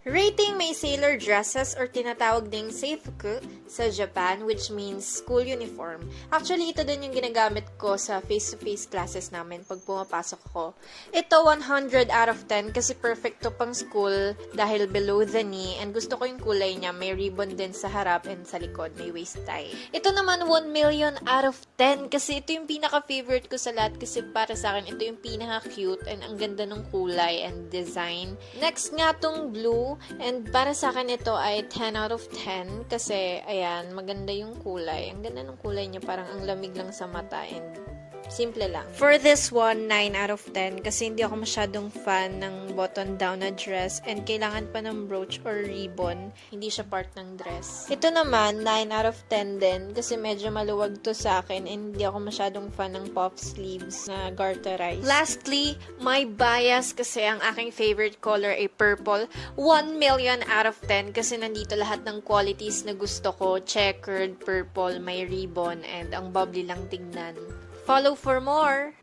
Rating, may sailor dresses or tinatawag ding seifuku sa Japan, which means school uniform. Actually, ito din yung ginagamit ko sa face-to-face classes namin pag pumapasok ko. Ito 100 out of 10 kasi perfect to pang school dahil below the knee, and gusto ko yung kulay niya. May ribbon din sa harap and sa likod, may waist tie. Ito naman 1 million out of 10 kasi ito yung pinaka-favorite ko sa lahat kasi para sa akin ito yung pinaka-cute and ang ganda ng kulay and design. Next nga tong blue. And para sa akin ito ay 10 out of 10 kasi ayan, maganda yung kulay. Ang ganda ng kulay niya, parang ang lamig lang sa mata and simple lang. For this one, 9 out of 10 kasi hindi ako masyadong fan ng button-down na dress and kailangan pa ng brooch or ribbon. Hindi siya part ng dress. Ito naman, 9 out of 10 din kasi medyo maluwag to sa akin and hindi ako masyadong fan ng puff sleeves na garterized. Lastly, my bias kasi ang aking favorite color ay purple. 1 million out of 10 kasi nandito lahat ng qualities na gusto ko. Checkered, purple, may ribbon, and ang bubbly lang tignan. Follow for more!